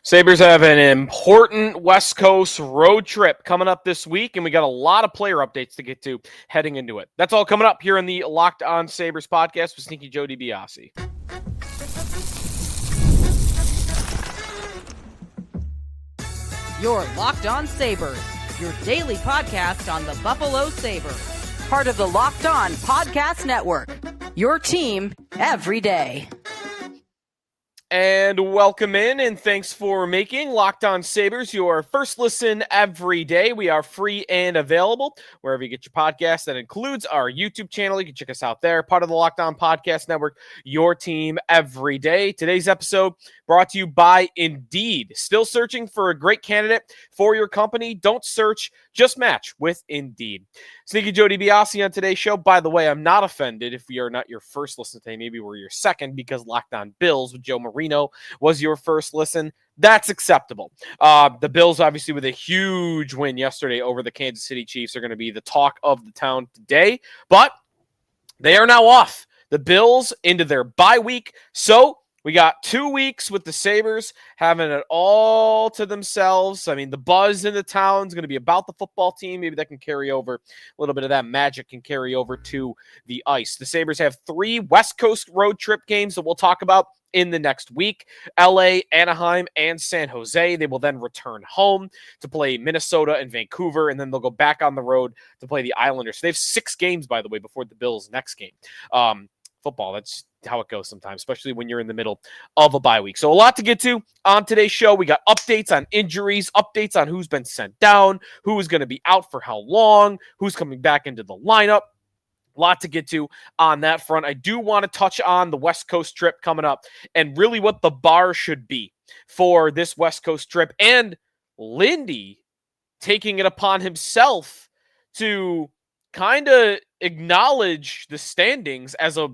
Sabres have an important West Coast road trip coming up this week, and we got a lot of player updates to get to heading into it. That's all coming up here in the Locked On Sabres podcast with Sneaky Joe DiBiase. You're Locked On Sabres, your daily podcast on the Buffalo Sabres. Part of the Locked On Podcast Network, your team every day. And welcome in, and thanks for making Locked On Sabres your first listen every day. We are free and available wherever you get your podcast. That includes our YouTube channel. You can check us out there. Part of the Locked On Podcast Network, your team every day. Today's episode brought to you by Indeed. Still searching for a great candidate for your company? Don't search, just match with Indeed. Sneaky Joe DiBiase on today's show. By the way, I'm not offended if we are not your first listen today. Maybe we're your second because Locked On Bills with Joe Marino was your first listen. That's acceptable. The Bills, obviously, with a huge win yesterday over the Kansas City Chiefs, are going to be the talk of the town today. But they are now off. The Bills into their bye week. So we got 2 weeks with the Sabres having it all to themselves. I mean, the buzz in the town is going to be about the football team. Maybe that can carry over. A little bit of that magic can carry over to the ice. The Sabres have 3 West Coast road trip games that we'll talk about in the next week. LA, Anaheim, and San Jose. They will then return home to play Minnesota and Vancouver, and then they'll go back on the road to play the Islanders. So they have 6 games, by the way, before the Bills' next game. Football, that's how it goes sometimes, especially when you're in the middle of a bye week. So a lot to get to on today's show. We got updates on injuries, updates on who's been sent down, who is going to be out for how long, who's coming back into the lineup. A lot to get to on that front. I do want to touch on the West Coast trip coming up and really what the bar should be for this West Coast trip, and Lindy taking it upon himself to kind of acknowledge the standings as a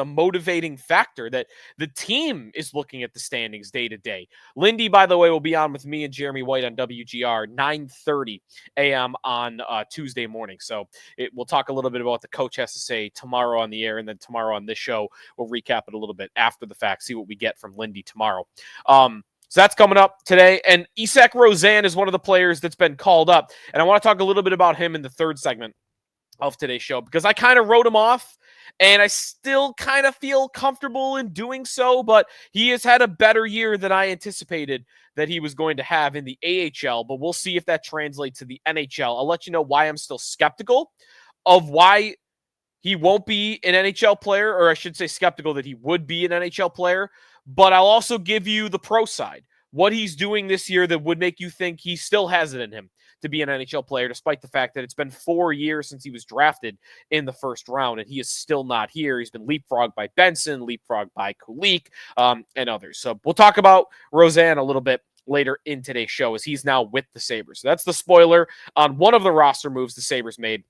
motivating factor, that the team is looking at the standings day to day. Lindy, by the way, will be on with me and Jeremy White on WGR 9:30 a.m. on Tuesday morning. So we'll talk a little bit about what the coach has to say tomorrow on the air, and then tomorrow on this show, we'll recap it a little bit after the fact, see what we get from Lindy tomorrow. So that's coming up today. And Isak Rosen is one of the players that's been called up. And I want to talk a little bit about him in the third segment of today's show, because I kind of wrote him off, and I still kind of feel comfortable in doing so, but he has had a better year than I anticipated that he was going to have in the AHL, but we'll see if that translates to the NHL. I'll let you know why I'm still skeptical of why he won't be an NHL player, or I should say skeptical that he would be an NHL player, but I'll also give you the pro side, what he's doing this year that would make you think he still has it in him to be an NHL player, despite the fact that it's been 4 years since he was drafted in the first round, and he is still not here. He's been leapfrogged by Benson, leapfrogged by Kulik, and others. So we'll talk about Rosen a little bit later in today's show, as he's now with the Sabres. So that's the spoiler on one of the roster moves the Sabres made.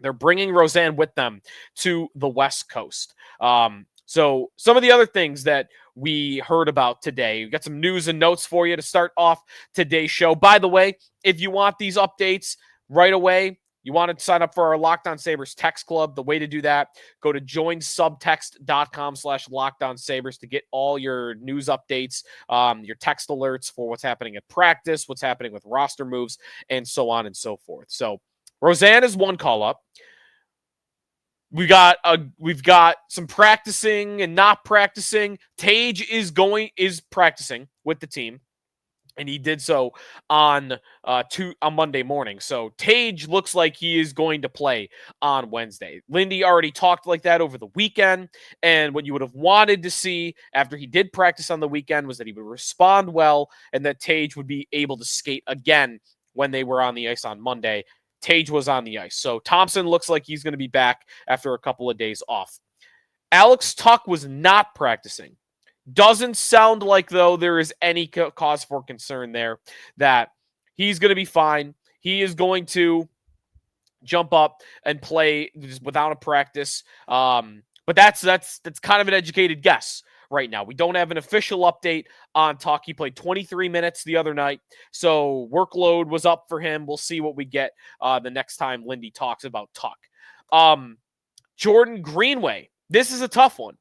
They're bringing Rosen with them to the West Coast. So some of the other things that we heard about today, we've got some news and notes for you to start off today's show. By the way, if you want these updates right away, you want to sign up for our Locked On Sabres text club. The way to do that, go to joinsubtext.com/LockedOnSabres to get all your news updates, your text alerts for what's happening at practice, what's happening with roster moves, and so on and so forth. So Rosen is one call up. We've got some practicing and not practicing. Tage is practicing with the team, and he did so on Monday morning. So Tage looks like he is going to play on Wednesday. Lindy already talked like that over the weekend, and what you would have wanted to see after he did practice on the weekend was that he would respond well, and that Tage would be able to skate again when they were on the ice on Monday. Tage was on the ice. So Thompson looks like he's going to be back after a couple of days off. Alex Tuch was not practicing. Doesn't sound like, though, there is any cause for concern there that he's going to be fine. He is going to jump up and play just without a practice. But that's kind of an educated guess right now. We don't have an official update on Tuch. He played 23 minutes the other night, so workload was up for him. We'll see what we get the next time Lindy talks about Tuch. Jordan Greenway. This is a tough one.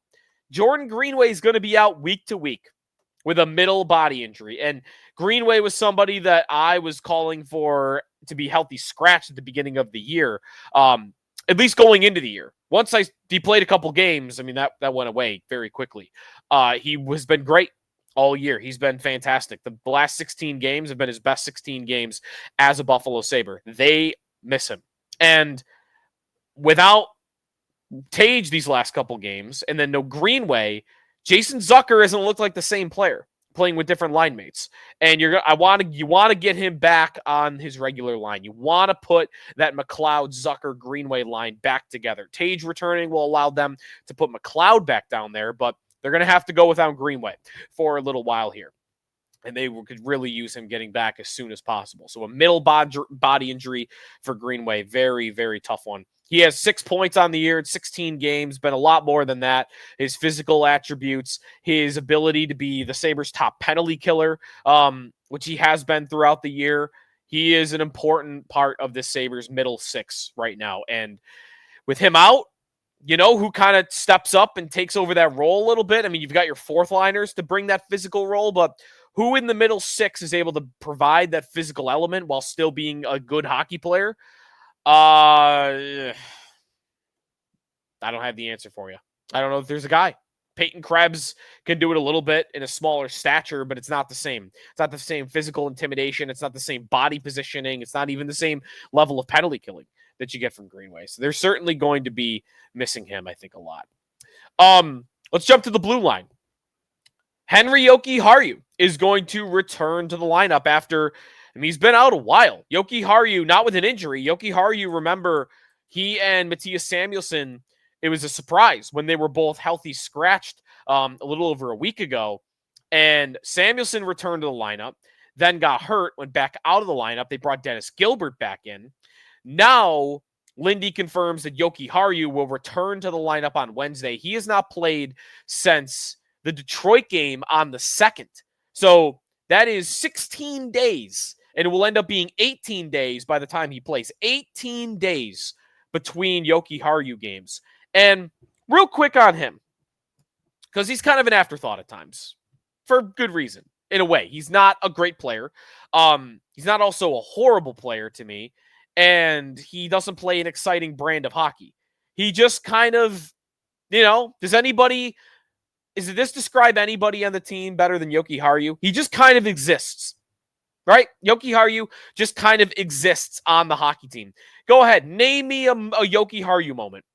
Jordan Greenway is going to be out week to week with a middle body injury. And Greenway was somebody that I was calling for to be healthy scratch at the beginning of the year, at least going into the year. Once he played a couple games, I mean, that went away very quickly. He has been great all year. He's been fantastic. The last 16 games have been his best 16 games as a Buffalo Sabre. They miss him. And without Tage these last couple games, and then no Greenway, Jason Zucker hasn't looked like the same player playing with different line mates. And you want to get him back on his regular line. You want to put that McLeod, Zucker, Greenway line back together. Tage returning will allow them to put McLeod back down there, but they're going to have to go without Greenway for a little while here. And they could really use him getting back as soon as possible. So a middle body injury for Greenway, very, very tough one. He has 6 points on the year in 16 games, been a lot more than that. His physical attributes, his ability to be the Sabres' top penalty killer, which he has been throughout the year. He is an important part of the Sabres' middle six right now. And with him out, you know, who kind of steps up and takes over that role a little bit? I mean, you've got your fourth liners to bring that physical role, but who in the middle six is able to provide that physical element while still being a good hockey player? I don't have the answer for you. I don't know if there's a guy. Peyton Krebs can do it a little bit in a smaller stature, but it's not the same. It's not the same physical intimidation. It's not the same body positioning. It's not even the same level of penalty killing that you get from Greenway. So they're certainly going to be missing him, I think, a lot. Let's jump to the blue line. Henri Jokiharju is going to return to the lineup after, I mean, he's been out a while. Jokiharju, not with an injury. Jokiharju, remember, he and Matthias Samuelsson, it was a surprise when they were both healthy scratched a little over a week ago. And Samuelsson returned to the lineup, then got hurt, went back out of the lineup. They brought Dennis Gilbert back in. Now, Lindy confirms that Jokiharju will return to the lineup on Wednesday. He has not played since the Detroit game on the 2nd. So that is 16 days, and it will end up being 18 days by the time he plays. 18 days between Jokiharju games. And real quick on him, because he's kind of an afterthought at times, for good reason, in a way. He's not a great player. He's not also a horrible player to me, and he doesn't play an exciting brand of hockey. He just kind of, you know, does this describe anybody on the team better than Jokiharju? He just kind of exists, right? Jokiharju just kind of exists on the hockey team. Go ahead, name me a Jokiharju moment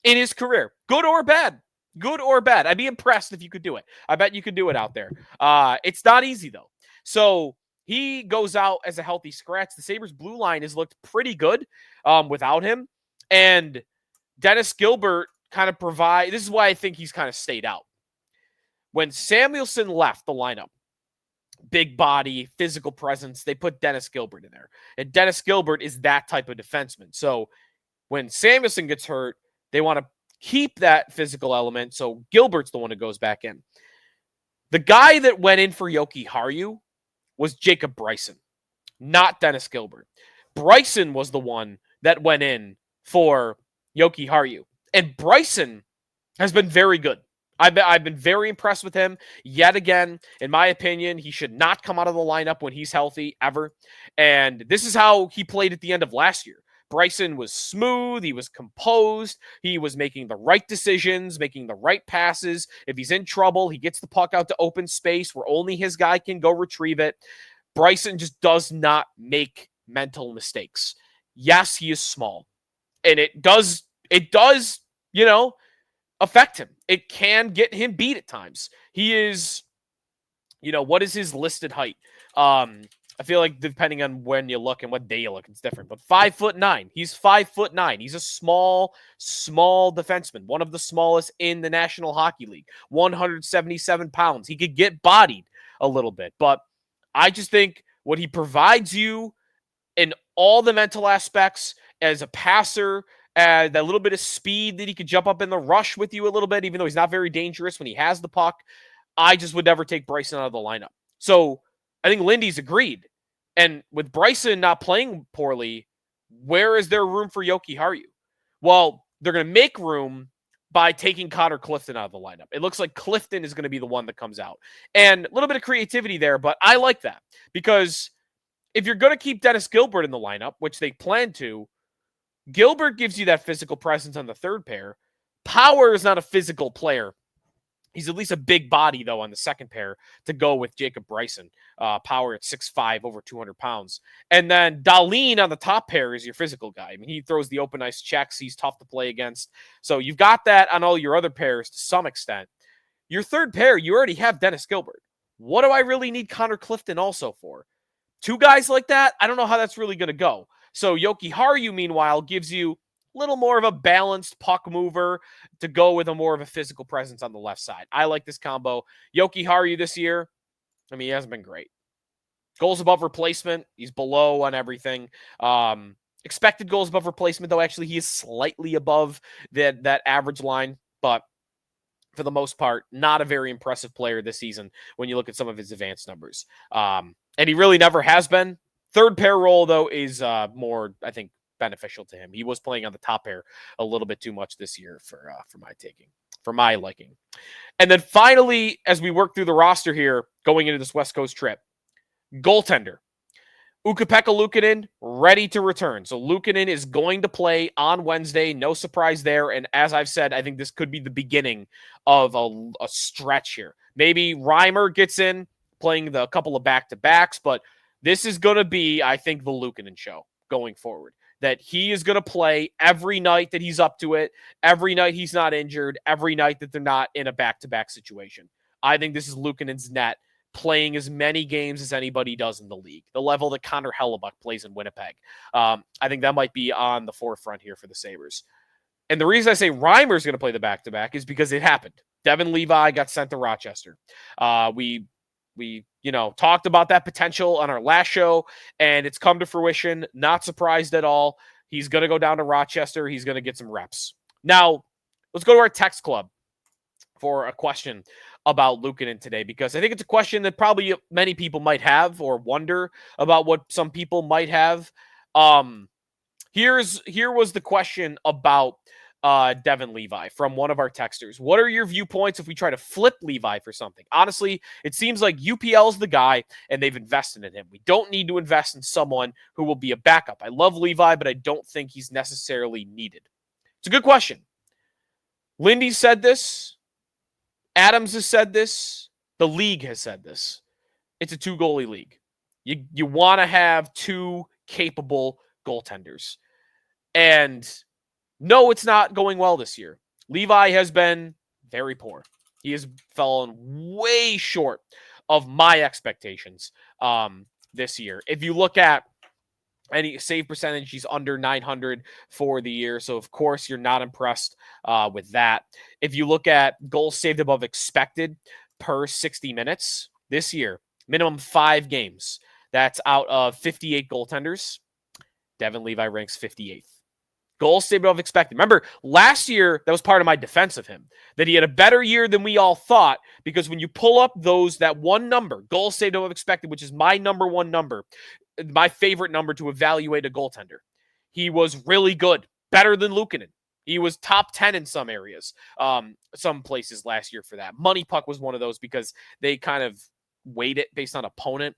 in his career, good or bad. Good or bad. I'd be impressed if you could do it. I bet you could do it out there. It's not easy, though. So he goes out as a healthy scratch. The Sabres blue line has looked pretty good without him. And Dennis Gilbert kind of this is why I think he's kind of stayed out. When Samuelsson left the lineup, big body, physical presence, they put Dennis Gilbert in there. And Dennis Gilbert is that type of defenseman. So when Samuelsson gets hurt, they want to keep that physical element. So Gilbert's the one who goes back in. The guy that went in for Jokiharju was Jacob Bryson, not Dennis Gilbert. Bryson was the one that went in for Jokiharju. And Bryson has been very good. I've been very impressed with him. Yet again, in my opinion, he should not come out of the lineup when he's healthy, ever. And this is how he played at the end of last year. Bryson was smooth. He was composed. He was making the right decisions, making the right passes. If he's in trouble, he gets the puck out to open space where only his guy can go retrieve it. Bryson just does not make mental mistakes. Yes, he is small. And it does, you know, affect him. It can get him beat at times. He is, you know, what is his listed height? I feel like depending on when you look and what day you look, it's different. But 5'9". He's 5'9". He's a small defenseman, one of the smallest in the National Hockey League. 177 pounds. He could get bodied a little bit, but I just think what he provides you in all the mental aspects as a passer, that little bit of speed that he could jump up in the rush with you a little bit, even though he's not very dangerous when he has the puck. I just would never take Bryson out of the lineup. So I think Lindy's agreed. And with Bryson not playing poorly, where is there room for Jokiharju? Well, they're going to make room by taking Connor Clifton out of the lineup. It looks like Clifton is going to be the one that comes out. And a little bit of creativity there, but I like that because if you're going to keep Dennis Gilbert in the lineup, which they plan to, Gilbert gives you that physical presence on the third pair. Power is not a physical player. He's at least a big body, though, on the second pair to go with Jacob Bryson. Power at 6'5", over 200 pounds. And then Dahlin on the top pair is your physical guy. I mean, he throws the open ice checks. He's tough to play against. So you've got that on all your other pairs to some extent. Your third pair, you already have Dennis Gilbert. What do I really need Connor Clifton also for? Two guys like that? I don't know how that's really going to go. So Yoki Haru, meanwhile, gives you little more of a balanced puck mover to go with a more of a physical presence on the left side. I like this combo. Yoki Haru this year, I mean, he hasn't been great. Goals above replacement, he's below on everything. Expected goals above replacement, though, actually, he is slightly above that average line, but for the most part, not a very impressive player this season when you look at some of his advanced numbers. And he really never has been. Third pair role, though, is more, I think, beneficial to him. He was playing on the top pair a little bit too much this year for my liking. And then finally, as we work through the roster here, going into this West Coast trip, goaltender. Ukko-Pekka Luukkonen ready to return. So Luukkonen is going to play on Wednesday. No surprise there. And as I've said, I think this could be the beginning of a stretch here. Maybe Reimer gets in playing a couple of back-to-backs, but this is going to be, I think, the Luukkonen show going forward. That he is going to play every night that he's up to it, every night he's not injured, every night that they're not in a back-to-back situation. I think this is Luukkonen's net playing as many games as anybody does in the league, the level that Connor Hellebuck plays in Winnipeg. I think that might be on the forefront here for the Sabres. And the reason I say Reimer's going to play the back-to-back is because it happened. Devon Levi got sent to Rochester. We talked about that potential on our last show, and it's come to fruition. Not surprised at all. He's going to go down to Rochester. He's going to get some reps. Now, let's go to our text club for a question about Luukkonen today, because I think it's a question that probably many people might have or wonder about what some people might have. Here was the question about Devon Levi from one of our texters. What are your viewpoints if we try to flip Levi for something? Honestly, it seems like UPL's the guy and they've invested in him. We don't need to invest in someone who will be a backup. I love Levi, but I don't think he's necessarily needed. It's a good question. Lindy said this. Adams has said this. The league has said this. It's a two-goalie league. You want to have two capable goaltenders. And no, it's not going well this year. Levi has been very poor. He has fallen way short of my expectations this year. If you look at any save percentage, he's under 900 for the year. So, of course, you're not impressed with that. If you look at goals saved above expected per 60 minutes this year, minimum 5 games. That's out of 58 goaltenders. Devon Levi ranks 58th. Goals saved above expected. Remember, last year, that was part of my defense of him, that he had a better year than we all thought, because when you pull up that one number, goals saved above expected, which is my number one number, my favorite number to evaluate a goaltender, he was really good, better than Luukkonen. He was top 10 in some areas, some places last year for that. Money Puck was one of those because they kind of weight it based on opponent.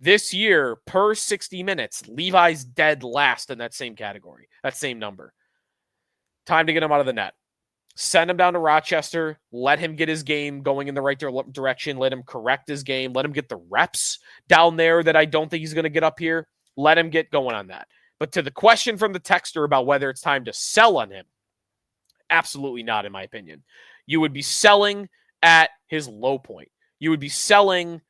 This year, per 60 minutes, Levi's dead last in that same category, that same number. Time to get him out of the net. Send him down to Rochester. Let him get his game going in the right direction. Let him correct his game. Let him get the reps down there that I don't think he's going to get up here. Let him get going on that. But to the question from the texter about whether it's time to sell on him, absolutely not, in my opinion. You would be selling at his low point. You would be selling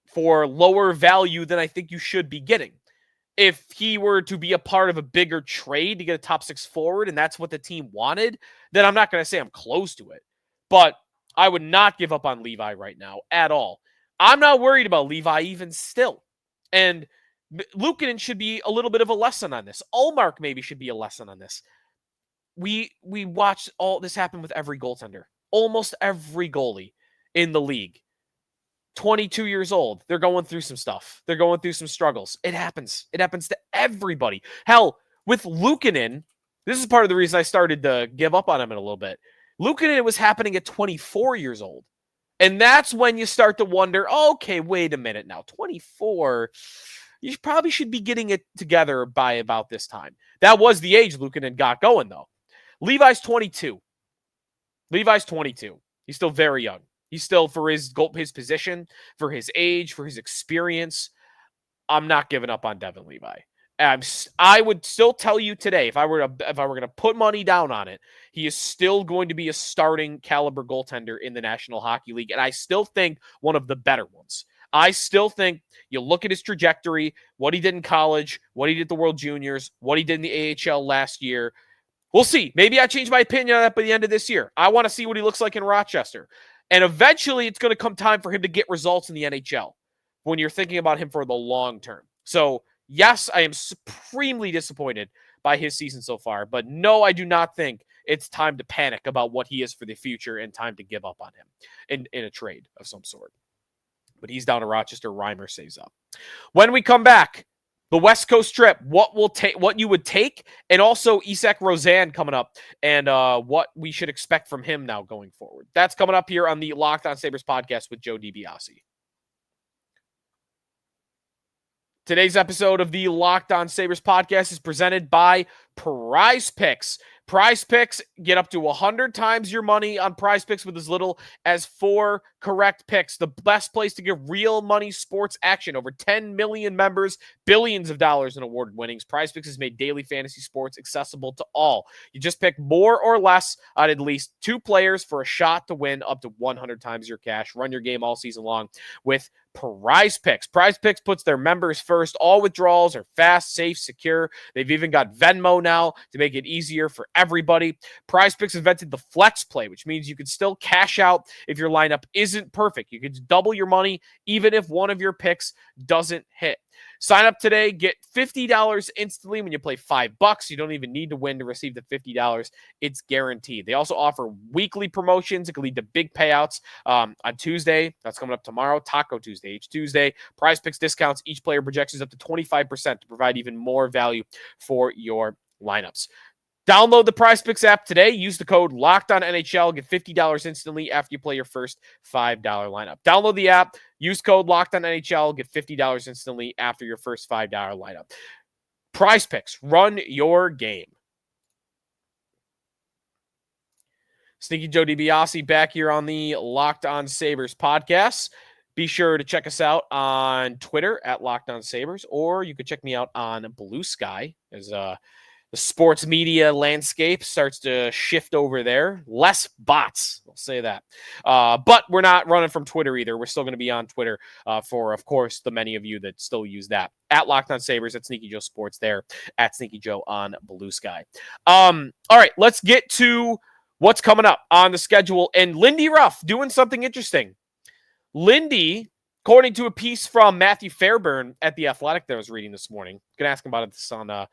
for lower value than I think you should be getting. If he were to be a part of a bigger trade to get a top 6 forward, and that's what the team wanted, then I'm not going to say I'm close to it. But I would not give up on Levi right now at all. I'm not worried about Levi even still. And Luukkonen should be a little bit of a lesson on this. Ullmark maybe should be a lesson on this. We watched all this happen with every goaltender. Almost every goalie in the league. 22 years old. They're going through some stuff. They're going through some struggles. It happens. It happens to everybody. Hell, with Luukkonen, This is part of the reason I started to give up on him in a little bit. Luukkonen was happening at 24 years old. And that's when you start to wonder, okay, wait a minute now. 24, you probably should be getting it together by about this time. That was the age Luukkonen got going, though. Levi's 22. Levi's 22. He's still very young. He's still, for his position, for his age, for his experience, I'm not giving up on Devon Levi. I would still tell you today, if I were going to put money down on it, he is still going to be a starting caliber goaltender in the National Hockey League, and I still think one of the better ones. I still think you look at his trajectory, what he did in college, what he did at the World Juniors, what he did in the AHL last year. We'll see. Maybe I change my opinion on that by the end of this year. I want to see what he looks like in Rochester. And eventually it's going to come time for him to get results in the NHL when you're thinking about him for the long term. So, yes, I am supremely disappointed by his season so far. But no, I do not think it's time to panic about what he is for the future and time to give up on him in a trade of some sort. But he's down to Rochester. Reimer stays up. When we come back, the West Coast trip, what you would take, and also Isak Rosen coming up, and what we should expect from him now going forward. That's coming up here on the Locked On Sabres podcast with Joe DiBiase. Today's episode of the Locked On Sabres podcast is presented by PrizePicks. PrizePicks, get up to 100 times your money on PrizePicks with as little as 4 correct picks. The best place to get real money sports action. Over 10 million members, billions of dollars in award winnings. PrizePicks has made daily fantasy sports accessible to all. You just pick more or less on at least 2 players for a shot to win up to 100 times your cash. Run your game all season long with PrizePicks. PrizePicks puts their members first. All withdrawals are fast, safe, secure. They've even got Venmo now to make it easier for everybody. PrizePicks invented the flex play, which means you can still cash out if your lineup isn't perfect. You can double your money even if one of your picks doesn't hit. Sign up today, get $50 instantly when you play $5. You don't even need to win to receive the $50. It's guaranteed. They also offer weekly promotions. It can lead to big payouts on Tuesday. That's coming up tomorrow. Taco Tuesday, each Tuesday. PrizePicks discounts. Each player projections up to 25% to provide even more value for your lineups. Download the PrizePicks app today. Use the code LOCKEDONNHL. Get $50 instantly after you play your first $5 lineup. Download the app. Use code LOCKEDONNHL. Get $50 instantly after your first $5 lineup. PrizePicks. Run your game. Sneaky Joe DiBiase back here on the Locked On Sabres podcast. Be sure to check us out on Twitter at Locked On Sabres, or you could check me out on Blue Sky as the sports media landscape starts to shift over there. Less bots, I'll say that. But we're not running from Twitter either. We're still going to be on Twitter for, of course, the many of you that still use that. At Locked On Sabres, at Sneaky Joe Sports there, at Sneaky Joe on Blue Sky. All right, let's get to what's coming up on the schedule. And Lindy Ruff doing something interesting. Lindy, according to a piece from Matthew Fairburn at The Athletic that I was reading this morning, going to ask him about this on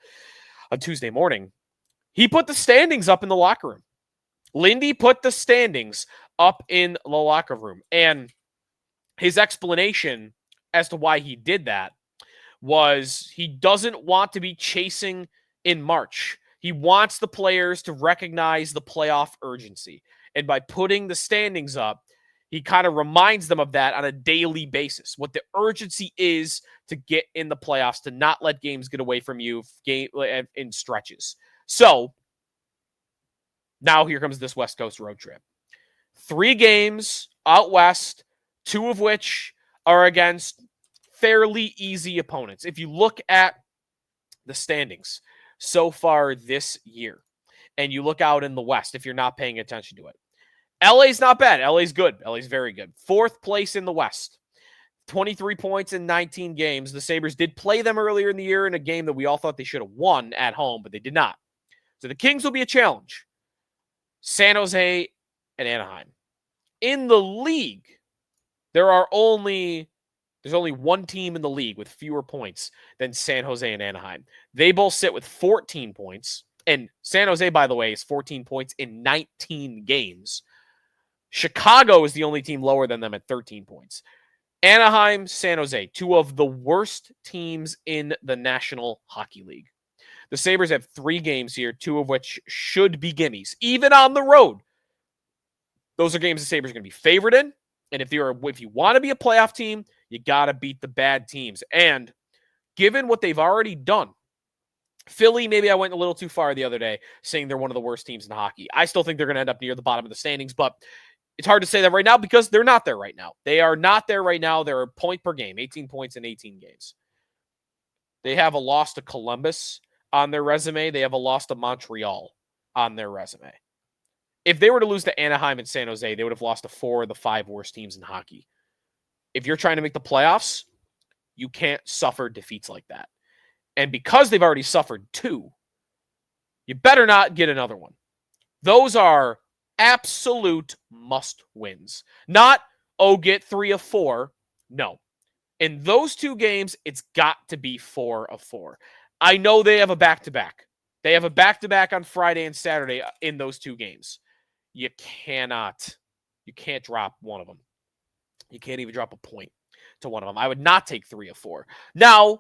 Tuesday morning, he put the standings up in the locker room. Lindy put the standings up in the locker room. And his explanation as to why he did that was he doesn't want to be chasing in March. He wants the players to recognize the playoff urgency. And by putting the standings up, he kind of reminds them of that on a daily basis, what the urgency is to get in the playoffs, to not let games get away from you in stretches. So now here comes this West Coast road trip. 3 games out west, 2 of which are against fairly easy opponents. If you look at the standings so far this year, and you look out in the West, if you're not paying attention to it, LA's not bad. LA's good. LA's very good. 4th place in the West. 23 points in 19 games. The Sabres did play them earlier in the year in a game that we all thought they should have won at home, but they did not. So the Kings will be a challenge. San Jose and Anaheim. In the league, there's only one team in the league with fewer points than San Jose and Anaheim. They both sit with 14 points. And San Jose, by the way, is 14 points in 19 games. Chicago is the only team lower than them at 13 points. Anaheim, San Jose, 2 of the worst teams in the National Hockey League. The Sabres have 3 games here, 2 of which should be gimmies. Even on the road, those are games the Sabres are going to be favored in. And if you want to be a playoff team, you got to beat the bad teams. And given what they've already done, Philly, maybe I went a little too far the other day saying they're one of the worst teams in hockey. I still think they're going to end up near the bottom of the standings, but it's hard to say that right now because they're not there right now. They are not there right now. They're a point per game, 18 points in 18 games. They have a loss to Columbus on their resume. They have a loss to Montreal on their resume. If they were to lose to Anaheim and San Jose, they would have lost to 4 of the 5 worst teams in hockey. If you're trying to make the playoffs, you can't suffer defeats like that. And because they've already suffered 2, you better not get another one. Those are absolute must wins. Not, get 3 of 4. No. In those 2 games, it's got to be 4 of 4. I know they have a back-to-back. They have a back-to-back on Friday and Saturday in those 2 games. You can't drop one of them. You can't even drop a point to one of them. I would not take 3 of 4. Now,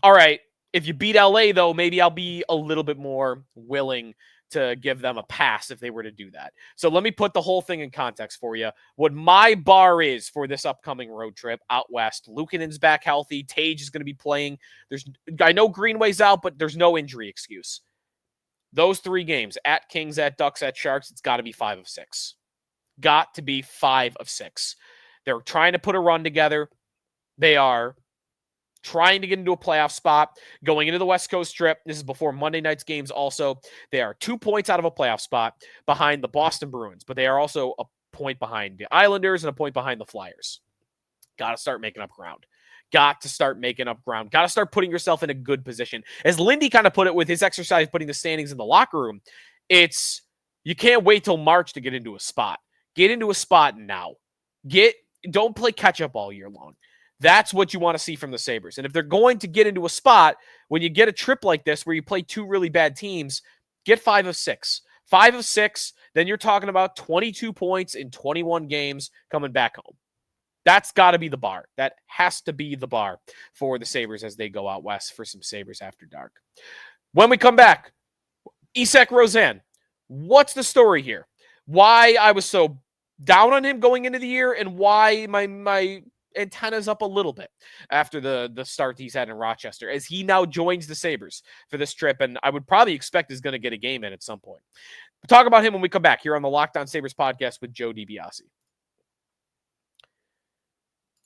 all right, if you beat LA, though, maybe I'll be a little bit more willing to give them a pass if they were to do that. So let me put the whole thing in context for you. What my bar is for this upcoming road trip out west. Luukkonen's back healthy. Tage is going to be playing. I know Greenway's out, but there's no injury excuse. Those 3 games, at Kings, at Ducks, at Sharks, it's got to be 5 of 6. Got to be 5 of 6. They're trying to put a run together. They are trying to get into a playoff spot, going into the West Coast trip. This is before Monday night's games also. They are 2 points out of a playoff spot behind the Boston Bruins, but they are also a point behind the Islanders and a point behind the Flyers. Got to start making up ground. Got to start making up ground. Got to start putting yourself in a good position. As Lindy kind of put it with his exercise, putting the standings in the locker room, you can't wait till March to get into a spot. Get into a spot now. Don't play catch up all year long. That's what you want to see from the Sabres. And if they're going to get into a spot, when you get a trip like this where you play 2 really bad teams, get 5 of 6. 5 of 6, then you're talking about 22 points in 21 games coming back home. That's got to be the bar. That has to be the bar for the Sabres as they go out west for some Sabres After Dark. When we come back, Isak Rosen. What's the story here? Why I was so down on him going into the year and why my antennas up a little bit after the start he's had in Rochester as he now joins the Sabres for this trip, and I would probably expect is going to get a game in at some point. We'll talk about him when we come back here on the Locked On Sabres podcast with Joe DiBiase.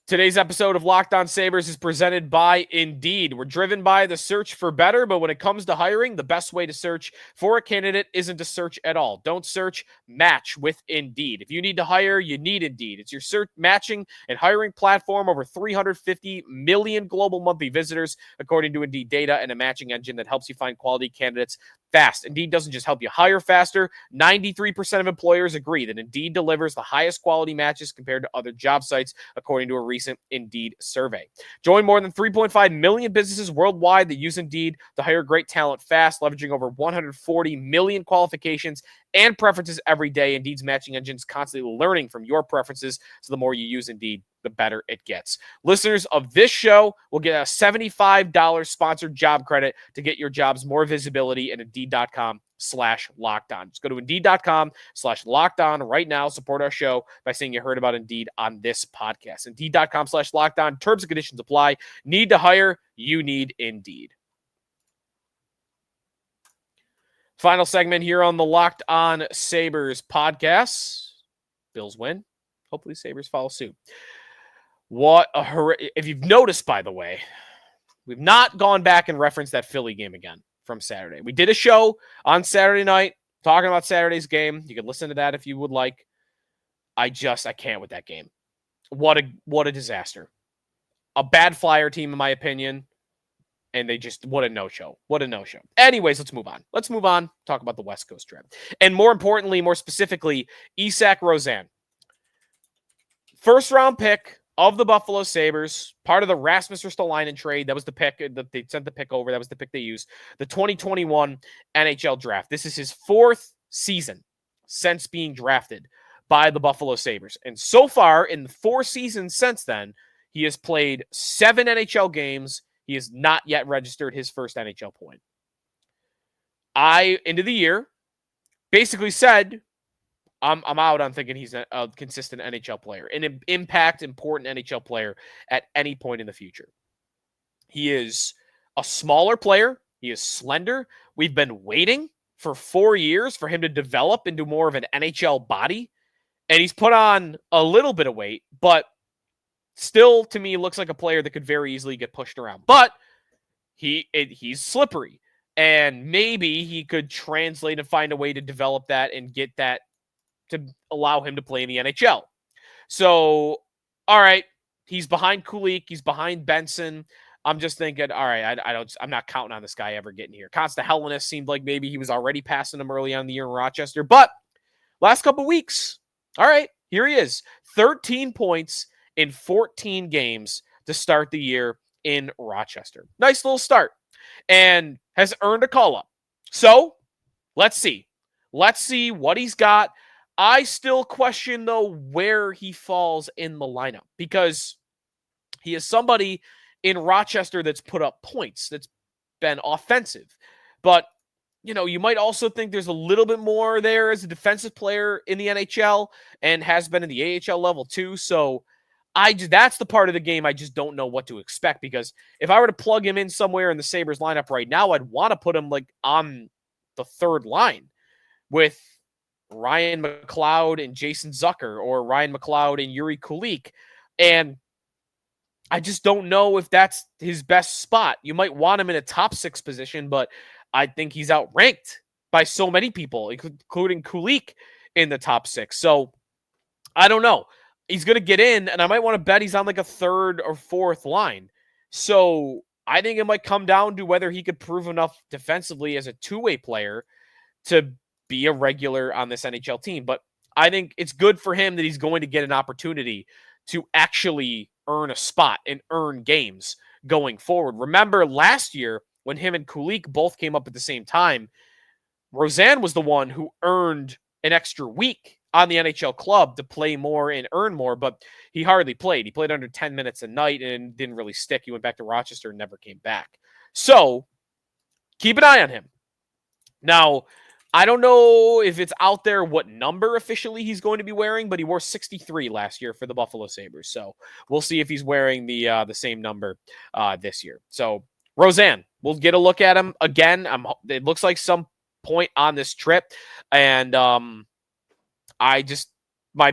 Today's episode of Locked On Sabres is presented by Indeed. We're driven by the search for better, but when it comes to hiring, the best way to search for a candidate isn't to search at all. Don't search, match with Indeed. If you need to hire, you need Indeed. It's your search, matching, and hiring platform. Over 350 million global monthly visitors, according to Indeed data, and a matching engine that helps you find quality candidates fast. Indeed doesn't just help you hire faster. 93% of employers agree that Indeed delivers the highest quality matches compared to other job sites, according to a recent Indeed survey. Join more than 3.5 million businesses worldwide that use Indeed to hire great talent fast, leveraging over 140 million qualifications and preferences every day. Indeed's matching engine is constantly learning from your preferences, so the more you use Indeed, the better it gets. Listeners of this show will get a $75 sponsored job credit to get your jobs more visibility at Indeed.com/lockedon. Just go to Indeed.com/lockedon right now. Support our show by saying you heard about Indeed on this podcast. Indeed.com/lockedon. Terms and conditions apply. Need to hire? You need Indeed. Final segment here on the Locked On Sabres podcast. Bills win. Hopefully Sabres follow suit. If you've noticed, by the way, we've not gone back and referenced that Philly game again from Saturday. We did a show on Saturday night talking about Saturday's game. You can listen to that if you would like. I can't with that game. What a disaster. A bad Flyer team, in my opinion. And what a no-show. What a no-show. Anyways, let's move on. Talk about the West Coast trip. And more importantly, more specifically, Isak Rosen. First round pick of the Buffalo Sabres, part of the Rasmus Ristolainen trade. That was the pick that they sent the pick over. That was the pick they used. The 2021 NHL draft. This is his 4th season since being drafted by the Buffalo Sabres. And so far, in the 4 seasons since then, he has played 7 NHL games. He has not yet registered his first NHL point. into the year, basically said, I'm out on thinking he's a consistent NHL player, an impact, important NHL player at any point in the future. He is a smaller player. He is slender. We've been waiting for 4 years for him to develop into more of an NHL body, and he's put on a little bit of weight, but still, to me, looks like a player that could very easily get pushed around. But he's slippery, and maybe he could translate and find a way to develop that and get that to allow him to play in the NHL. So, all right, he's behind Kulik, he's behind Benson. I'm just thinking, all right, I'm not counting on this guy ever getting here. Consta seemed like maybe he was already passing him early on in the year in Rochester, but last couple weeks, all right, here he is, 13 points in 14 games to start the year in Rochester. Nice little start, and has earned a call-up. So, let's see. Let's see what he's got. I still question, though, where he falls in the lineup, because he is somebody in Rochester that's put up points, that's been offensive. But, you might also think there's a little bit more there as a defensive player in the NHL and has been in the AHL level too. So that's the part of the game I just don't know what to expect, because if I were to plug him in somewhere in the Sabres lineup right now, I'd want to put him like on the third line with Ryan McLeod and Jason Zucker, or Ryan McLeod and Yuri Kulik. And I just don't know if that's his best spot. You might want him in a top 6 position, but I think he's outranked by so many people, including Kulik in the top 6. So I don't know. He's going to get in, and I might want to bet he's on like a third or fourth line. So I think it might come down to whether he could prove enough defensively as a two-way player to be a regular on this NHL team. But I think it's good for him that he's going to get an opportunity to actually earn a spot and earn games going forward. Remember last year when him and Kulik both came up at the same time, Rosen was the one who earned an extra week on the NHL club to play more and earn more, but he hardly played. He played under 10 minutes a night and didn't really stick. He went back to Rochester and never came back. So keep an eye on him. Now, I don't know if it's out there what number officially he's going to be wearing, but he wore 63 last year for the Buffalo Sabres. So we'll see if he's wearing the same number this year. So Rosen, we'll get a look at him again. It looks like some point on this trip, and my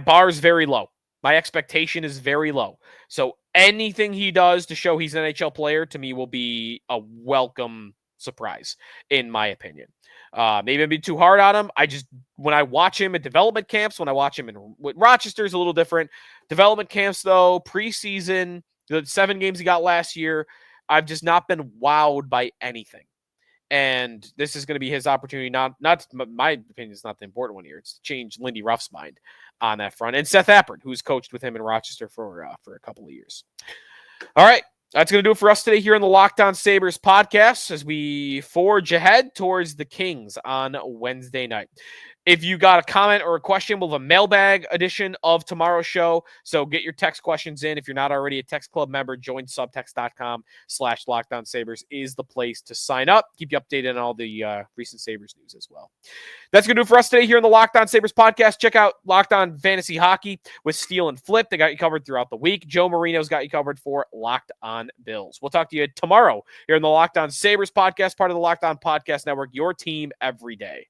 bar is very low. My expectation is very low. So anything he does to show he's an NHL player to me will be a welcome surprise, in my opinion. Maybe I'm being too hard on him. When I watch him at development camps, when I watch him with Rochester is a little different. Development camps, though, preseason, the 7 games he got last year, I've just not been wowed by anything. And this is going to be his opportunity. Not my opinion is not the important one here. It's to change Lindy Ruff's mind on that front. And Seth Appert, who's coached with him in Rochester for a couple of years. All right. That's going to do it for us today here on the Locked On Sabres podcast as we forge ahead towards the Kings on Wednesday night. If you got a comment or a question, we'll have a mailbag edition of tomorrow's show. So get your text questions in. If you're not already a text club member, join subtext.com/LockedOnSabres is the place to sign up. Keep you updated on all the recent Sabres news as well. That's going to do it for us today here on the Locked On Sabres podcast. Check out Locked On Fantasy Hockey with Steal and Flip. They got you covered throughout the week. Joe Marino's got you covered for Locked On Bills. We'll talk to you tomorrow here on the Locked On Sabres podcast, part of the Locked On Podcast Network, your team every day.